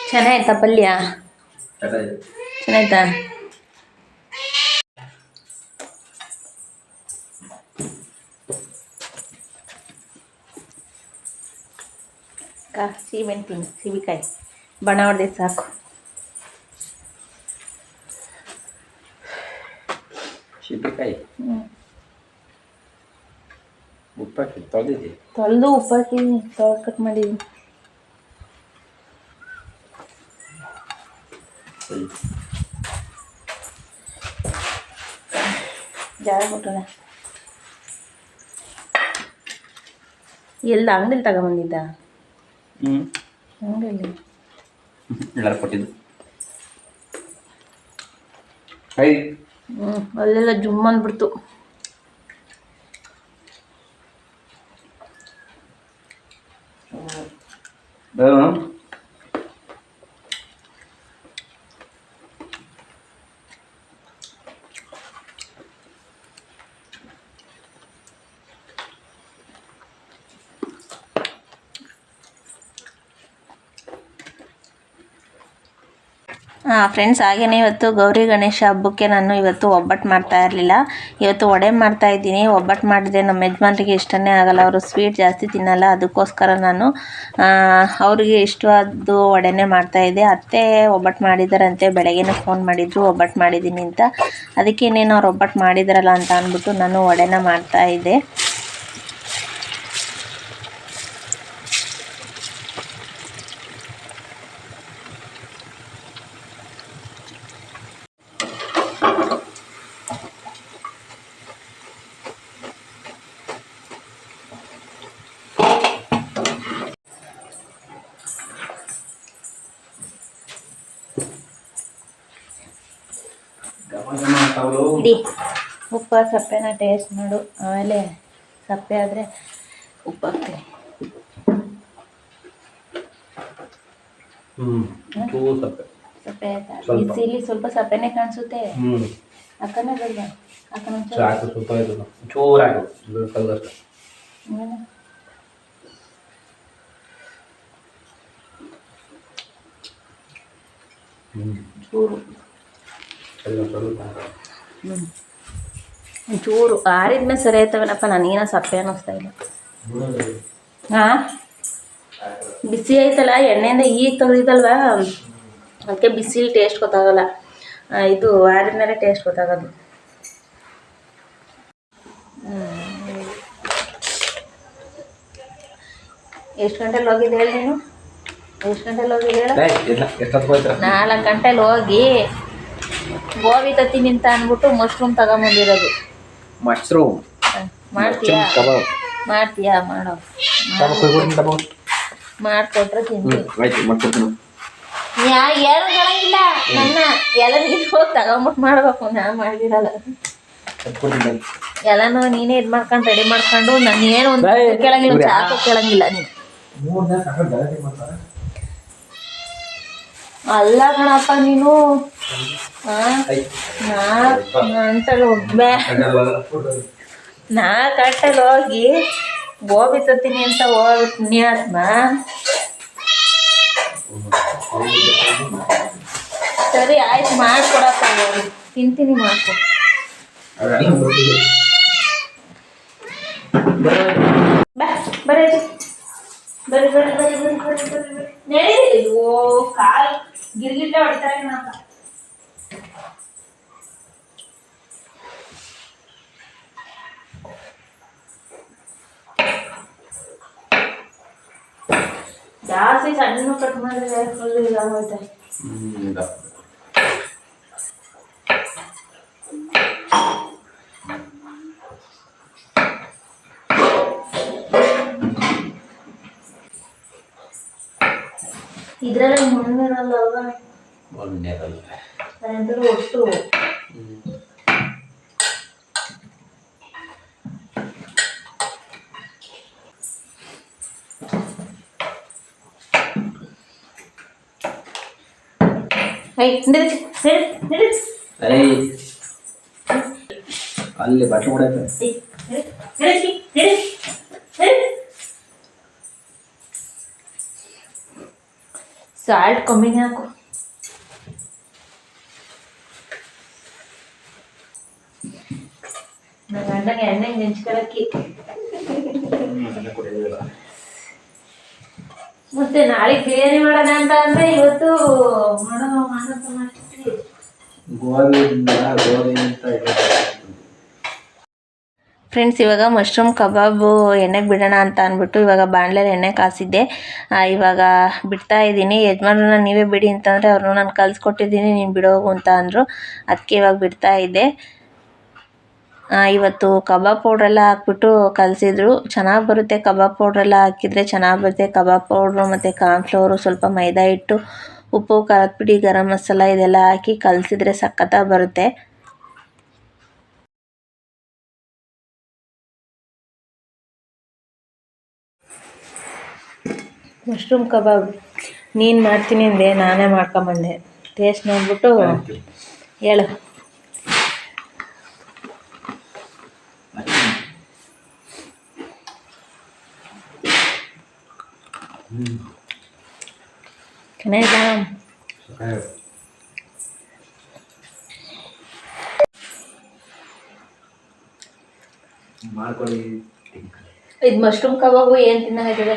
ಚೆನ್ನಾಯ್ತಾ ಪಲ್ಯ? ಚೆನ್ನಾಯ್ತಾ? ಸೀಮೆಂಟಿನ ಸಿಬಿಕಾಯಿ ಬಣ ಹೊಡೆದೈತೆ ಸಾಕು. ಸಿಬಿಕಾಯಿ ಉಪ್ಪಾಕಿ ತೊಳೆದಿದ್ದಿ? ತೊಳೆದು ಉಪ್ಪಾಕಿ ಕಟ್ ಮಾಡಿದ್ದೀನಿ. ಜಾಗ ಕೊಟ್ಟಣ. ಎಲ್ಲ ಅಂಗಡಿಲಿ ತಗೊಂಬಂದಿದ್ದ? ಅಂಗಡಿಯಲ್ಲಿ ಎಲ್ಲರೂ ಕೊಟ್ಟಿದ್ದು. ಅಲ್ಲೆಲ್ಲ ಜುಮ್ ಅಂದ್ಬಿಡ್ತು. ಫ್ರೆಂಡ್ಸ್, ಹಾಗೆಯೇ ಇವತ್ತು ಗೌರಿ ಗಣೇಶ ಹಬ್ಬಕ್ಕೆ ನಾನು ಇವತ್ತು ಒಬ್ಬಟ್ಟು ಮಾಡ್ತಾ ಇರಲಿಲ್ಲ. ಇವತ್ತು ವಡೆ ಮಾಡ್ತಾ ಇದ್ದೀನಿ. ಒಬ್ಬಟ್ಟು ಮಾಡಿದ್ರೆ ನಮ್ಮ ಯಜಮಾನ್ರಿಗೆ ಇಷ್ಟನೇ ಆಗಲ್ಲ, ಅವರು ಸ್ವೀಟ್ ಜಾಸ್ತಿ ತಿನ್ನಲ್ಲ. ಅದಕ್ಕೋಸ್ಕರ ನಾನು ಅವರಿಗೆ ಇಷ್ಟವಾದ್ದು ವಡೆನೇ ಮಾಡ್ತಾಯಿದ್ದೆ. ಅತ್ತೆ ಒಬ್ಬಟ್ಟು ಮಾಡಿದಾರಂತೆ, ಬೆಳಗ್ಗೆನೇ ಫೋನ್ ಮಾಡಿದ್ರು ಒಬ್ಬಟ್ಟು ಮಾಡಿದ್ದೀನಿ ಅಂತ. ಅದಕ್ಕೆ ಇನ್ನೇನು ಅವ್ರು ಒಬ್ಬಟ್ಟು ಮಾಡಿದಾರಲ್ಲ ಅಂತ ಅಂದ್ಬಿಟ್ಟು ನಾನು ವಡೆನ ಮಾಡ್ತಾಯಿದ್ದೆ. ಇಡಿ ಉಪ್ಪು ಸಪ್ಪೆನ ಟೇಸ್ಟ್ ಮಾಡು, ಆಮೇಲೆ ಸಪ್ಪೆ ಆದರೆ ಉಪ್ಪು ಹಾಕ್ತೀನಿ. ಸಪ್ಪೆ ಆಯ್ತಾ? ಬಿಸಿಲಿ ಸ್ವಲ್ಪ ಸಪ್ಪೆನೇ ಕಾಣಿಸುತ್ತೆ. ಅಕ್ಕನ ಬೇಡ ಅಕ್ಕನ ಚೂರು ಚೂರು ಆರಿದ್ಮೇಲೆ ಸರಿ ಆಯ್ತವೇನಪ್ಪ. ನನಗೇನ ಸಪ್ಪೆ ಅನ್ನಿಸ್ತಾ ಇಲ್ಲ. ಹಾಂ, ಬಿಸಿ ಆಯ್ತಲ್ಲ ಎಣ್ಣೆಯಿಂದ ಈಗ ತೆಗ್ದಿದ್ದಲ್ವ, ಅದಕ್ಕೆ ಬಿಸಿಲಿ ಟೇಸ್ಟ್ ಗೊತ್ತಾಗಲ್ಲ. ಇದು ಆರಿದ್ಮೇಲೆ ಟೇಸ್ಟ್ ಗೊತ್ತಾಗೋದು. ಎಷ್ಟು ಗಂಟೆಲಿ ಹೋಗಿದ್ದು ಹೇಳಿ ನೀನು? ಎಷ್ಟು ಗಂಟೆಲಿ ಹೋಗಿದ್ದು ಹೇಳ? 4 ಗಂಟೆಲಿ ಹೋಗಿ ಗೋಬಿ ತತ್ತೀನಿ ಅಂತ ಅಂದ್ಬಿಟ್ಟು ಮಶ್ರೂಮ್ ತಗೊಂಬಂದಿರೋದು. ಮಶ್ರೂಮ್ ಮಾಡ್ತೀಯಾ? ಮಾಡ್ತೀಯಾ? ಮಾಡೋ ಮಾಡಿಕೊಟ್ರೆ ತಿಂತೀನಿ. ಏನು ಹೇಳಂಗಿಲ್ಲ, ನನ್ನ ಎಲ್ಲರಿಗೂ ಹೋಗಿ ತಗೊಂಬಿಟ್ಟು ಮಾಡ್ಬೇಕು. ನಾ ಮಾಡಿರಲ್ಲ, ಎಲ್ಲನೂ ನೀನೇ ಇದು ಮಾಡ್ಕೊಂಡು ರೆಡಿ ಮಾಡ್ಕೊಂಡು. ನಾನು ಏನು ಒಂದು ಕೇಳಂಗಿಲ್ಲ, ಚಾಕು ಕೇಳಂಗಿಲ್ಲ ನೀನು. ಅಲ್ಲ ಕಣಪ್ಪ, ನೀನು ನಾ ಕಟ್ಟಲ್ಲಿ ಹೋಗಿ ಗೋಬಿ ತತ್ತೀನಿ ಅಂತ ಹೋಗಿ ಪುಣ್ಯಾತ್ಮ. ಸರಿ ಆಯ್ತು, ಮಾಡ್ಕೊಡಪ್ಪ, ತಿಂತೀನಿ, ಮಾಡ್ಕೊ. ಬರ್ರಿ ಬರ್ರಿ ಬರ್ರಿ ಬರ್ರಿ ಬರ್ರಿ ಬರ್ರಿ ಬರ್ರಿ ನಡೀರಿ. ಅಯ್ಯೋ ಕಾಲು ಗಿರ್ಗಿಟ್ಲೆ ಹೊಡಿತಾರೆ ಅಂತ. ಜಾಸ್ತಿ ಸಣ್ಣ ಕಟ್ ಮಾಡಿದ್ರೆ ಫುಲ್ ಇದಾಗೋಯ್ತೆ. ಇದ್ರಲ್ಲಿ ಮುನ್ನಿರಲ್ಲ ಅಲ್ವಾ? ಅದಂದ್ರೆ ಒಟ್ಟು ಅಲ್ಲಿ ಬಟ್ಟೆ ಕೂಡ ಸಾಲ್ಟ್ ಕಮ್ಮಿನೇ ಹಾಕು. ನನ್ನ ಗಂಡಗೆ ಎಣ್ಣೆ ನೆಂಚ್ಕೊಳಕ್ಕಿ. ಮತ್ತೆ ನಾಳೆ ಬಿರಿಯಾನಿ ಮಾಡೋಣ ಅಂತ ಅಂದ್ರೆ ಇವತ್ತು ಮಾಡ್ತೀವಿ. ಫ್ರೆಂಡ್ಸ್, ಇವಾಗ ಮಶ್ರೂಮ್ ಕಬಾಬು ಎಣ್ಣೆಗೆ ಬಿಡೋಣ ಅಂತ ಅಂದ್ಬಿಟ್ಟು ಇವಾಗ ಬಾಣಲೆಯಲ್ಲಿ ಎಣ್ಣೆ ಕಾಸಿದ್ದೆ. ಇವಾಗ ಬಿಡ್ತಾ ಇದ್ದೀನಿ. ಯಜಮಾನ್ರನ್ನ ನೀವೇ ಬಿಡಿ ಅಂತಂದರೆ ಅವ್ರನ್ನೂ ನಾನು ಕಲಿಸ್ಕೊಟ್ಟಿದ್ದೀನಿ, ನೀನು ಬಿಡೋಗು ಅಂತ ಅಂದರು. ಅದಕ್ಕೆ ಇವಾಗ ಬಿಡ್ತಾ ಇದ್ದೆ. ಇವತ್ತು ಕಬಾಬ್ ಪೌಡ್ರೆಲ್ಲ ಹಾಕ್ಬಿಟ್ಟು ಕಲಸಿದ್ರು. ಚೆನ್ನಾಗಿ ಬರುತ್ತೆ, ಕಬಾಬ್ ಪೌಡ್ರೆಲ್ಲ ಹಾಕಿದರೆ ಚೆನ್ನಾಗಿ ಬರುತ್ತೆ. ಕಬಾಬ್ ಪೌಡ್ರು ಮತ್ತು ಕಾರ್ನ್ಫ್ಲೋರು, ಸ್ವಲ್ಪ ಮೈದಾ ಹಿಟ್ಟು, ಉಪ್ಪು, ಖಾರದ ಪುಡಿ, ಗರಂ ಮಸಾಲ ಇದೆಲ್ಲ ಹಾಕಿ ಕಲಸಿದ್ರೆ ಸಖತ್ತಾಗಿ ಬರುತ್ತೆ. ಮಶ್ರೂಮ್ ಕಬಾಬ್ ನೀನು ಮಾಡ್ತೀನಿ ಅಂದೆ, ನಾನೇ ಮಾಡ್ಕೊಂಬಂದೆ. ಟೇಸ್ಟ್ ನೋಡ್ಬಿಟ್ಟು ಹೇಳು. ಚೆನ್ನಾಗಿದಾ? ಇದು ಮಶ್ರೂಮ್ ಕಬಾಬು ಏನು ತಿನ್ನಂಗಾಯ್ತದ?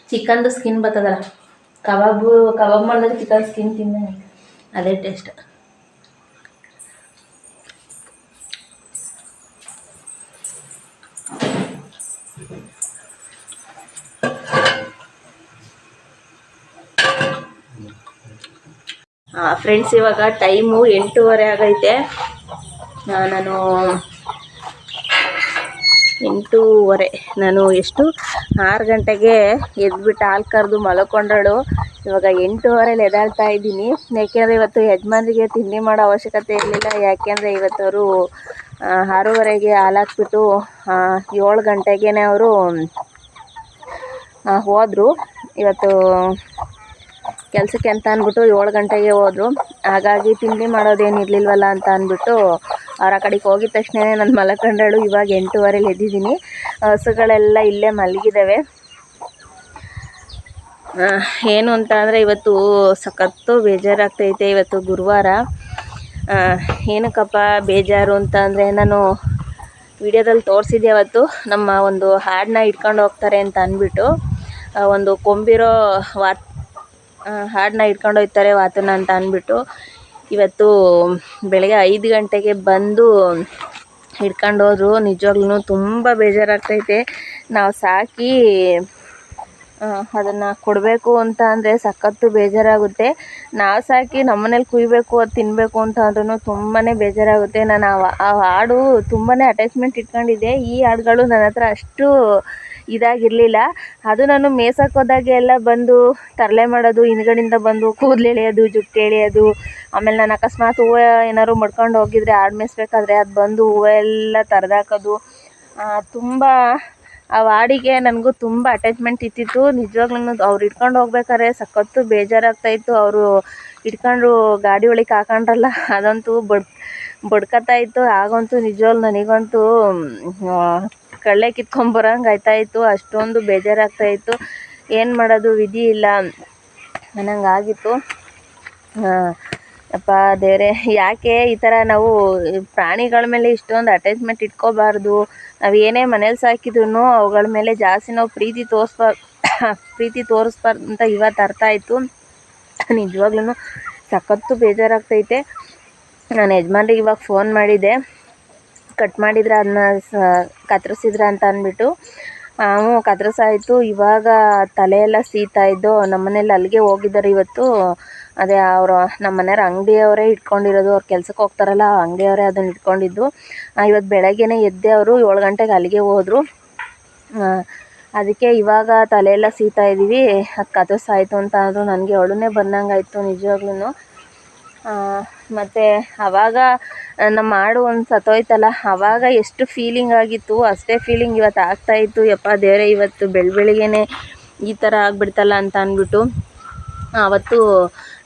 ಚಿಕನ್ದು ಸ್ಕಿನ್ ಬರ್ತದಲ್ಲ, ಕಬಾಬ್ ಮಾಡಿದಾಗ ಚಿಕನ್ ಸ್ಕಿನ್ ತಿಂದಂಗೆ, ಅದೇ ಟೇಸ್ಟ್. ಫ್ರೆಂಡ್ಸ್, ಇವಾಗ ಟೈಮು 8:30 ಆಗೈತೆ. ನಾನು 8:30 ನಾನು 6 ಗಂಟೆಗೆ ಎದ್ಬಿಟ್ಟು ಹಾಲು ಕರೆದು ಮಲ್ಕೊಂಡಳು. ಇವಾಗ 8:30 ಎದ್ದಾಳ್ತಾ ಇದ್ದೀನಿ. ಯಾಕೆಂದರೆ ಇವತ್ತು ಯಜಮಾನ್ರಿಗೆ ತಿಂಡಿ ಮಾಡೋ ಅವಶ್ಯಕತೆ ಇರಲಿಲ್ಲ. ಯಾಕೆಂದರೆ ಇವತ್ತು ಅವರು 6:30ಗೆ ಹಾಲು ಹಾಕ್ಬಿಟ್ಟು 7 ಗಂಟೆಗೆ ಅವರು ಹೋದರು. ಇವತ್ತು ಕೆಲಸಕ್ಕೆ ಅಂತ ಅಂದ್ಬಿಟ್ಟು 7 ಗಂಟೆಗೆ ಹೋದರು. ಹಾಗಾಗಿ ತಿಂಡಿ ಮಾಡೋದೇನು ಇರಲಿಲ್ವಲ್ಲ ಅಂತ ಅಂದ್ಬಿಟ್ಟು ಅವ್ರ ಆ ಕಡೆಗೆ ಹೋಗಿದ ತಕ್ಷಣ ನಾನು ಮಲ್ಕೊಂಡಳು. ಇವಾಗ 8:30 ಎದ್ದಿದ್ದೀನಿ. ಹಸುಗಳೆಲ್ಲ ಇಲ್ಲೇ ಮಲಗಿದ್ದಾವೆ. ಏನು ಅಂತ ಅಂದರೆ ಇವತ್ತು ಸಖತ್ತು ಬೇಜಾರಾಗ್ತೈತೆ. ಇವತ್ತು ಗುರುವಾರ. ಏನಕ್ಕಪ್ಪ ಬೇಜಾರು ಅಂತ ಅಂದರೆ, ನಾನು ವಿಡಿಯೋದಲ್ಲಿ ತೋರಿಸಿದ್ದೆ ಅವತ್ತು ನಮ್ಮ ಒಂದು ಹಾಡನ್ನ ಇಟ್ಕೊಂಡು ಹೋಗ್ತಾರೆ ಅಂತ ಅಂದ್ಬಿಟ್ಟು, ಒಂದು ಕೊಂಬಿರೋ ಹಾಡನ್ನ ಇಟ್ಕೊಂಡು ಹೋಗ್ತಾರೆ ವಾತನ ಅಂತ ಅಂದ್ಬಿಟ್ಟು, ಇವತ್ತು ಬೆಳಗ್ಗೆ 5 ಗಂಟೆಗೆ ಬಂದು ಹಿಡ್ಕೊಂಡು ಹೋದ್ರು. ನಿಜವಾಗ್ಲೂ ತುಂಬ ಬೇಜಾರಾಗ್ತೈತೆ. ನಾವು ಸಾಕಿ ಅದನ್ನು ಕೊಡಬೇಕು ಅಂತ ಅಂದರೆ ಸಖತ್ತು ಬೇಜಾರಾಗುತ್ತೆ. ನಾವು ಸಾಕಿ ನಮ್ಮನೇಲಿ ಕುಯ್ಬೇಕು, ಅದು ತಿನ್ನಬೇಕು ಅಂತ ಅಂದ್ರೂ ತುಂಬಾ ಬೇಜಾರಾಗುತ್ತೆ. ನಾನು ಆ ಹಾಡು ತುಂಬಾ ಅಟ್ಯಾಚ್ಮೆಂಟ್ ಇಟ್ಕೊಂಡಿದ್ದೆ. ಈ ಹಾಡುಗಳು ನನ್ನ ಹತ್ರ ಅಷ್ಟು ಇದಾಗಿರಲಿಲ್ಲ. ಅದು ನಾನು ಮೇಯ್ಸಕ್ಕೆ ಹೋದಾಗೆ ಎಲ್ಲ ಬಂದು ತರಲೆ ಮಾಡೋದು, ಹಿಂದ್ಗಡೆಯಿಂದ ಬಂದು ಕೂದಲು ಎಳೆಯೋದು, ಜುಟ್ಟು ಎಳೆಯೋದು. ಆಮೇಲೆ ನಾನು ಅಕಸ್ಮಾತ್ ಹೂವು ಏನಾದ್ರು ಮಡ್ಕೊಂಡು ಹೋಗಿದ್ರೆ ಆಡು ಮೇಯಿಸ್ಬೇಕಾದ್ರೆ ಅದು ಬಂದು ಹೂವು ಎಲ್ಲ ತರದಾಕೋದು. ತುಂಬ ಆ ಹಾಡಿಗೆ ನನಗೂ ತುಂಬ ಅಟ್ಯಾಚ್ಮೆಂಟ್ ಇತ್ತಿತ್ತು. ನಿಜವಾಗ್ಲೂ ಅವ್ರು ಇಟ್ಕೊಂಡು ಹೋಗ್ಬೇಕಾದ್ರೆ ಸಖತ್ತು ಬೇಜಾರಾಗ್ತಾಯಿತ್ತು. ಅವರು ಇಟ್ಕೊಂಡು ಗಾಡಿ ಒಳಗೆ ಹಾಕೊಂಡ್ರಲ್ಲ ಅದಂತೂ ಬಡ್ಕತ್ತಾ ಇತ್ತು. ಆಗಂತೂ ನಿಜವಾಗ್ಲೂ ನನಗಂತೂ ಕಳ್ಳೆ ಕಿತ್ಕೊಂಬರಂಗೆ ಆಯ್ತಾಯಿತ್ತು. ಅಷ್ಟೊಂದು ಬೇಜಾರಾಗ್ತಾಯಿತ್ತು. ಏನು ಮಾಡೋದು, ವಿಧಿ ಇಲ್ಲ ಅನ್ನಂಗಾಗಿತ್ತು. ಅಪ್ಪ ದೇವ್ರೆ, ಯಾಕೆ ಈ ಥರ ನಾವು ಪ್ರಾಣಿಗಳ ಮೇಲೆ ಇಷ್ಟೊಂದು ಅಟ್ಯಾಚ್ಮೆಂಟ್ ಇಟ್ಕೋಬಾರ್ದು. ನಾವು ಏನೇ ಮನೇಲಿ ಸಾಕಿದ್ರು ಅವುಗಳ ಮೇಲೆ ಜಾಸ್ತಿ ನಾವು ಪ್ರೀತಿ ತೋರಿಸ್ಬಾರ್ದು ಅಂತ ಇವತ್ತು ಅರ್ಥ ಆಯಿತು. ನಿಜವಾಗ್ಲೂ ಸಖತ್ತು ಬೇಜಾರಾಗ್ತೈತೆ. ನಾನು ಯಜಮಾನ್ರಿಗೆ ಇವಾಗ ಫೋನ್ ಮಾಡಿದ್ದೆ, ಕಟ್ ಮಾಡಿದ್ರೆ ಅದನ್ನ ಕತ್ತರಿಸಿದ್ರ ಅಂತ ಅಂದ್ಬಿಟ್ಟು. ಕತ್ತರಿಸಾಯಿತು. ಇವಾಗ ತಲೆಯೆಲ್ಲ ಸೀತಾಯಿದ್ದು. ನಮ್ಮನೇಲಿ ಅಲ್ಲಿಗೆ ಹೋಗಿದ್ದಾರೆ ಇವತ್ತು. ಅದೇ ನಮ್ಮ ಮನೆಯವ್ರ ಅಂಗಡಿಯವರೇ ಇಟ್ಕೊಂಡಿರೋದು, ಅವ್ರು ಕೆಲ್ಸಕ್ಕೆ ಹೋಗ್ತಾರಲ್ಲ ಆ ಅಂಗಡಿಯವರೇ ಅದನ್ನು ಇಟ್ಕೊಂಡಿದ್ದು. ಇವತ್ತು ಬೆಳಗ್ಗೆನೇ ಎದ್ದೆ ಅವರು 7 ಗಂಟೆಗೆ ಅಲ್ಲಿಗೆ ಹೋದರು. ಅದಕ್ಕೆ ಇವಾಗ ತಲೆಯೆಲ್ಲ ಸೀತಾ ಇದ್ದೀವಿ. ಅದು ಕತ್ತರಿಸಾಯಿತು ಅಂತ ಅಂದರು. ನನಗೆ ಅಳುನೇ ಬಂದಂಗಾಯಿತು ನಿಜವಾಗ್ಲೂ. ಮತ್ತು ಆವಾಗ ನಮ್ಮ ಆಡು ಒಂದು ಸತ್ತೋಯ್ತಲ್ಲ, ಆವಾಗ ಎಷ್ಟು ಫೀಲಿಂಗ್ ಆಗಿತ್ತು ಅಷ್ಟೇ ಫೀಲಿಂಗ್ ಇವತ್ತು ಆಗ್ತಾಯಿತ್ತು. ಯಪ್ಪ ದೇವರೇ, ಇವತ್ತು ಬೆಳಗ್ಗೆನೇ ಈ ಥರ ಆಗಿಬಿಡ್ತಲ್ಲ ಅಂತ ಅಂದ್ಬಿಟ್ಟು. ಅವತ್ತು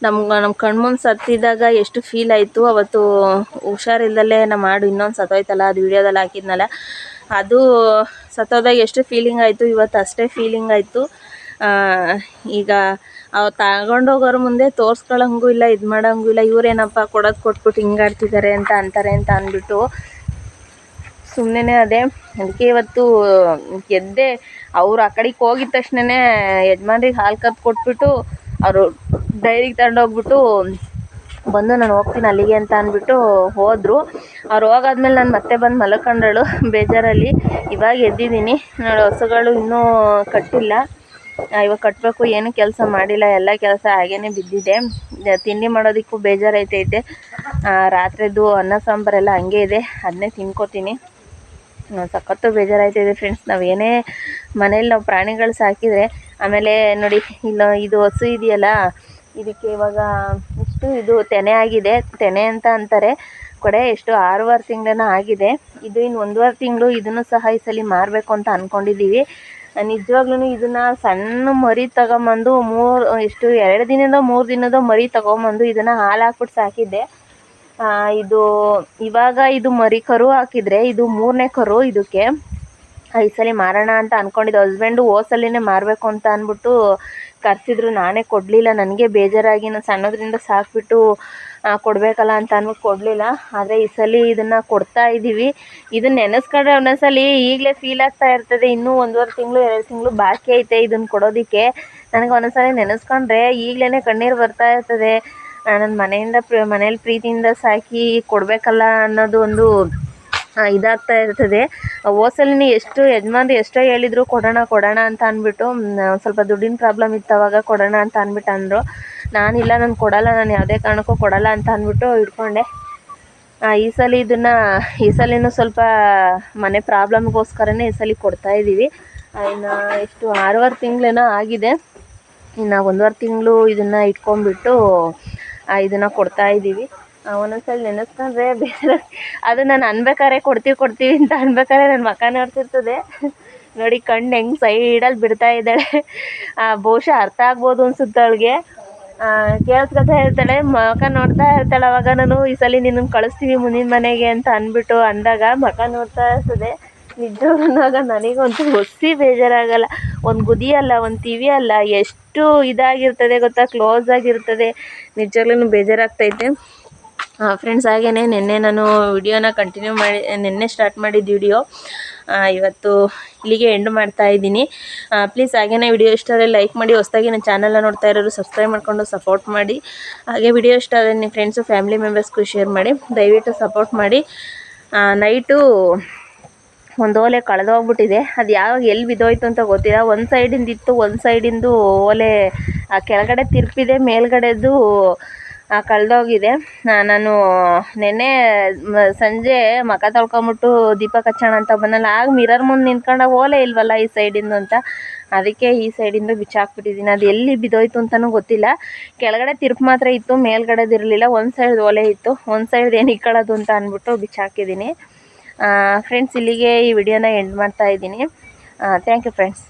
ನಮ್ಮ ಕಣ್ಮುಂದೆ ಸತ್ತಿದ್ದಾಗ ಎಷ್ಟು ಫೀಲ್ ಆಯಿತು. ಅವತ್ತು ಹುಷಾರಿಲ್ಲದಲ್ಲೇ ನಮ್ಮ ಆಡು ಇನ್ನೊಂದು ಸತ್ತೋಯ್ತಲ್ಲ, ಅದು ವೀಡಿಯೋದಲ್ಲಿ ಹಾಕಿದ್ನಲ್ಲ, ಅದು ಸತ್ತೋದಾಗ ಎಷ್ಟು ಫೀಲಿಂಗ್ ಆಯಿತು, ಇವತ್ತು ಅಷ್ಟೇ ಫೀಲಿಂಗ್ ಆಯಿತು. ಈಗ ಅವ್ರು ತಗೊಂಡೋಗೋರ ಮುಂದೆ ತೋರಿಸ್ಕೊಳ್ಳೋಂಗೂ ಇಲ್ಲ, ಇದು ಮಾಡೋಂಗೂ ಇಲ್ಲ. ಇವರೇನಪ್ಪ ಕೊಡೋದು ಕೊಟ್ಬಿಟ್ಟು ಹಿಂಗಾಡ್ತಿದ್ದಾರೆ ಅಂತ ಅಂತಾರೆ ಅಂತ ಅಂದ್ಬಿಟ್ಟು ಸುಮ್ಮನೆ ಅದೇ. ಅದಕ್ಕೆ ಇವತ್ತು ಎದ್ದೆ. ಅವ್ರು ಆ ಕಡೆಗೆ ಹೋಗಿದ ತಕ್ಷಣವೇ ಯಜಮಾನ್ರಿಗೆ ಹಾಲು ಕದ್ದು ಕೊಟ್ಬಿಟ್ಟು ಅವರು ಡೈರಿಗೆ ತಗೊಂಡೋಗ್ಬಿಟ್ಟು ಬಂದು ನಾನು ಹೋಗ್ತೀನಿ ಅಲ್ಲಿಗೆ ಅಂತ ಅಂದ್ಬಿಟ್ಟು ಹೋದರು. ಅವ್ರು ಹೋಗಾದ್ಮೇಲೆ ನಾನು ಮತ್ತೆ ಬಂದು ಮಲ್ಕೊಂಡಳು ಬೇಜಾರಲ್ಲಿ. ಇವಾಗ ಎದ್ದಿದ್ದೀನಿ ನೋಡಿ. ಹಸುಗಳು ಇನ್ನೂ ಕಟ್ಟಿಲ್ಲ, ಇವಾಗ ಕಟ್ಟಬೇಕು. ಏನು ಕೆಲಸ ಮಾಡಿಲ್ಲ, ಎಲ್ಲ ಕೆಲಸ ಹಾಗೇ ಬಿದ್ದಿದೆ. ತಿಂಡಿ ಮಾಡೋದಕ್ಕೂ ಬೇಜಾರೈತೈತೆ. ರಾತ್ರಿದು ಅನ್ನ ಸಾಂಬಾರೆಲ್ಲ ಹಂಗೆ ಇದೆ, ಅದನ್ನೇ ತಿನ್ಕೋತೀನಿ. ಸಖತ್ತು ಬೇಜಾರಾಯ್ತಿದೆ ಫ್ರೆಂಡ್ಸ್. ನಾವು ಏನೇ ಮನೇಲಿ ನಾವು ಪ್ರಾಣಿಗಳು ಸಾಕಿದರೆ, ಆಮೇಲೆ ನೋಡಿ ಇದು ಹಸು ಇದೆಯಲ್ಲ, ಇದಕ್ಕೆ ಇವಾಗ ಇದು ತೆನೆ ಆಗಿದೆ. ತೆನೆ ಅಂತ ಅಂತಾರೆ. ಕೊಡೆ ಎಷ್ಟು 6 ತಿಂಗಳೇನೋ ಆಗಿದೆ. ಇದು ಇನ್ನು 1.5 ತಿಂಗಳು ಇದನ್ನು ಸಹ ಈ ಸಲ ಮಾರಬೇಕು ಅಂತ ಅಂದ್ಕೊಂಡಿದ್ದೀವಿ. ನಿಜವಾಗ್ಲೂ ಇದನ್ನು ಸಣ್ಣ ಮರಿ ತಗೊಂಬಂದು 2 ದಿನದ 3 ದಿನದ ಮರಿ ತಗೊಂಬಂದು ಇದನ್ನು ಹಾಲು ಹಾಕ್ಬಿಟ್ಟು ಸಾಕಿದ್ದೆ. ಇವಾಗ ಇದು ಮರಿ ಕರು ಹಾಕಿದರೆ ಇದು 3ನೇ ಕರು. ಇದಕ್ಕೆ ಈ ಸಲ ಮಾರೋಣ ಅಂತ ಅಂದ್ಕೊಂಡಿದ್ದೆ. ಹಸ್ಬೆಂಡು ಹೋಸಲಿನೇ ಮಾರಬೇಕು ಅಂತ ಅಂದ್ಬಿಟ್ಟು ಕರೆಸಿದ್ರು, ನಾನೇ ಕೊಡಲಿಲ್ಲ. ನನಗೆ ಬೇಜಾರಾಗಿ ನಾನು ಸಣ್ಣದ್ರಿಂದ ಸಾಕಿಬಿಟ್ಟು ಕೊಡಬೇಕಲ್ಲ ಅಂತ ಅಂದ್ಬಿಟ್ಟು ಕೊಡಲಿಲ್ಲ. ಆದರೆ ಈ ಸಲ ಇದನ್ನು ಕೊಡ್ತಾ ಇದ್ದೀವಿ. ಇದನ್ನು ನೆನೆಸ್ಕೊಂಡ್ರೆ ಒಂದೊಂದ್ಸಲಿ ಈಗಲೇ ಫೀಲ್ ಆಗ್ತಾ ಇರ್ತದೆ. ಇನ್ನೂ 1.5 ತಿಂಗಳು 2 ತಿಂಗಳು ಬಾಕಿ ಐತೆ ಇದನ್ನು ಕೊಡೋದಕ್ಕೆ. ನನಗೆ ಒಂದೊಂದ್ಸಲಿ ನೆನೆಸ್ಕೊಂಡ್ರೆ ಈಗಲೇ ಕಣ್ಣೀರು ಬರ್ತಾ ಇರ್ತದೆ. ನನ್ನ ಮನೇಲಿ ಪ್ರೀತಿಯಿಂದ ಸಾಕಿ ಕೊಡಬೇಕಲ್ಲ ಅನ್ನೋದು ಒಂದು ಇದಾಗ್ತಾ ಇರ್ತದೆ. ಹೋಸಲಿನ ಯಜಮಾನ್ರು ಎಷ್ಟೋ ಹೇಳಿದ್ರು ಕೊಡೋಣ ಅಂತ ಅಂದ್ಬಿಟ್ಟು. ಸ್ವಲ್ಪ ದುಡ್ಡಿನ ಪ್ರಾಬ್ಲಮ್ ಇತ್ತು, ಅವಾಗ ಕೊಡೋಣ ಅಂತ ಅಂದ್ಬಿಟ್ಟು ಅಂದರು. ನಾನಿಲ್ಲ, ನಾನು ಕೊಡಲ್ಲ, ನಾನು ಯಾವುದೇ ಕಾರಣಕ್ಕೂ ಕೊಡಲ್ಲ ಅಂತ ಅಂದ್ಬಿಟ್ಟು ಇಟ್ಕೊಂಡೆ. ಈ ಸಲಿನೂ ಸ್ವಲ್ಪ ಮನೆ ಪ್ರಾಬ್ಲಮ್ಗೋಸ್ಕರನೇ ಈ ಸಲ ಕೊಡ್ತಾಯಿದ್ದೀವಿ. ಇನ್ನು 6 ತಿಂಗಳೇನೋ ಆಗಿದೆ. ಇನ್ನು 1.5 ತಿಂಗಳು ಇದನ್ನು ಇಟ್ಕೊಂಡ್ಬಿಟ್ಟು ಇದನ್ನು ಕೊಡ್ತಾಯಿದ್ದೀವಿ. ಒಂದೊಂದ್ಸಲ ನೆನೆಸ್ಕೊಂಡ್ರೆ ಬೇರೆ ಅದು ನಾನು ಅನ್ಬೇಕಾದ್ರೆ ಕೊಡ್ತೀವಿ ಅಂತ ಅನ್ಬೇಕಾದ್ರೆ ನನ್ನ ಮಕ್ಕ ನೋಡ್ತಿರ್ತದೆ ನೋಡಿ. ಕಣ್ಣು ಹೆಂಗೆ ಸೈಡಲ್ಲಿ ಬಿಡ್ತಾ ಇದ್ದಾಳೆ. ಬಹುಶಃ ಅರ್ಥ ಆಗ್ಬೋದು ಅನ್ಸುತ್ತೆ ಅವಳಿಗೆ. ಕೇಳಿಸ್ಕೊತಾ ಇರ್ತಾಳೆ, ಮಕ ನೋಡ್ತಾ ಇರ್ತಾಳೆ. ಅವಾಗ ನಾನು ಈ ಸಲ ನಿನ್ನನ್ನು ಕಳಿಸ್ತೀವಿ ಮುಂದಿನ ಮನೆಗೆ ಅಂತ ಅಂದ್ಬಿಟ್ಟು ಅಂದಾಗ ಮಕ ನೋಡ್ತಾ ಇರ್ತದೆ. ನಿಜವಾಗುವಾಗ ನನಗಂತೂ ಹೊಸಿ ಬೇಜಾರಾಗಲ್ಲ. ಒಂದು ಗುದಿ ಅಲ್ಲ, ಒಂದು ಟಿವಿ ಅಲ್ಲ, ಎಷ್ಟು ಇದಾಗಿರ್ತದೆ ಗೊತ್ತಾ, ಕ್ಲೋಸ್ ಆಗಿರ್ತದೆ. ನಿಜವಾಗ್ಲೂ ಬೇಜಾರಾಗ್ತೈತೆ ಫ್ರೆಂಡ್ಸ್. ಹಾಗೆಯೇ ನಿನ್ನೆ ನಾನು ವಿಡಿಯೋನ ಕಂಟಿನ್ಯೂ ಮಾಡಿ, ನಿನ್ನೆ ಸ್ಟಾರ್ಟ್ ಮಾಡಿದ್ದು ವಿಡಿಯೋ ಇವತ್ತು ಇಲ್ಲಿಗೆ ಎಂಡ್ ಮಾಡ್ತಾ ಇದ್ದೀನಿ. ಪ್ಲೀಸ್ ಹಾಗೆಯೇ ವಿಡಿಯೋ ಇಷ್ಟ ಆದರೆ ಲೈಕ್ ಮಾಡಿ. ಹೊಸದಾಗಿ ನನ್ನ ಚಾನಲ್ನ ನೋಡ್ತಾ ಇರೋರು ಸಬ್ಸ್ಕ್ರೈಬ್ ಮಾಡ್ಕೊಂಡು ಸಪೋರ್ಟ್ ಮಾಡಿ. ಹಾಗೆ ವಿಡಿಯೋ ಇಷ್ಟ ಆದರೆ ನಿಮ್ಮ ಫ್ರೆಂಡ್ಸು ಫ್ಯಾಮಿಲಿ ಮೆಂಬರ್ಸ್ಗೂ ಶೇರ್ ಮಾಡಿ. ದಯವಿಟ್ಟು ಸಪೋರ್ಟ್ ಮಾಡಿ. ನೈಟು ಒಂದು ಓಲೆ ಕಳೆದೋಗ್ಬಿಟ್ಟಿದೆ. ಅದು ಯಾವಾಗ ಎಲ್ಲಿ ಬಿದ್ದೋಯ್ತು ಅಂತ ಗೊತ್ತಿಲ್ಲ. ಒಂದು ಸೈಡಿಂದ ಇತ್ತು, ಒಂದು ಸೈಡಿಂದು ಓಲೆ ಕೆಳಗಡೆ ತಿರುಪಿದೆ, ಮೇಲ್ಗಡೆದು ಕಳೆದೋಗಿದೆ. ನಾನು ನೆನ್ನೆ ಸಂಜೆ ಮಖ ತೊಳ್ಕೊಂಬಿಟ್ಟು ದೀಪ ಹಚ್ಚೋಣ ಅಂತ ಬಂದಲ್ಲ, ಆಗ ಮಿರರ್ ಮುಂದೆ ನಿಂತ್ಕೊಂಡ ಓಲೆ ಇಲ್ವಲ್ಲ ಈ ಸೈಡಿಂದು ಅಂತ, ಅದಕ್ಕೆ ಈ ಸೈಡಿಂದ ಬಿಚ್ಚಾಕ್ಬಿಟ್ಟಿದ್ದೀನಿ. ಅದು ಎಲ್ಲಿ ಬಿದ್ದೋಯ್ತು ಅಂತಲೂ ಗೊತ್ತಿಲ್ಲ. ಕೆಳಗಡೆ ತಿರುಪು ಮಾತ್ರ ಇತ್ತು, ಮೇಲ್ಗಡೆದು ಇರಲಿಲ್ಲ. ಒಂದು ಸೈಡ್ ಓಲೆ ಇತ್ತು, ಒಂದು ಸೈಡ್ ಏನು ಇಕ್ಕೊಳ್ಳೋದು ಅಂತ ಅಂದ್ಬಿಟ್ಟು ಬಿಚ್ಚಾಕಿದ್ದೀನಿ. ಫ್ರೆಂಡ್ಸ್, ಇಲ್ಲಿಗೆ ಈ ವಿಡಿಯೋನ ಎಂಡ್ ಮಾಡ್ತಾ ಇದ್ದೀನಿ. Thank you friends.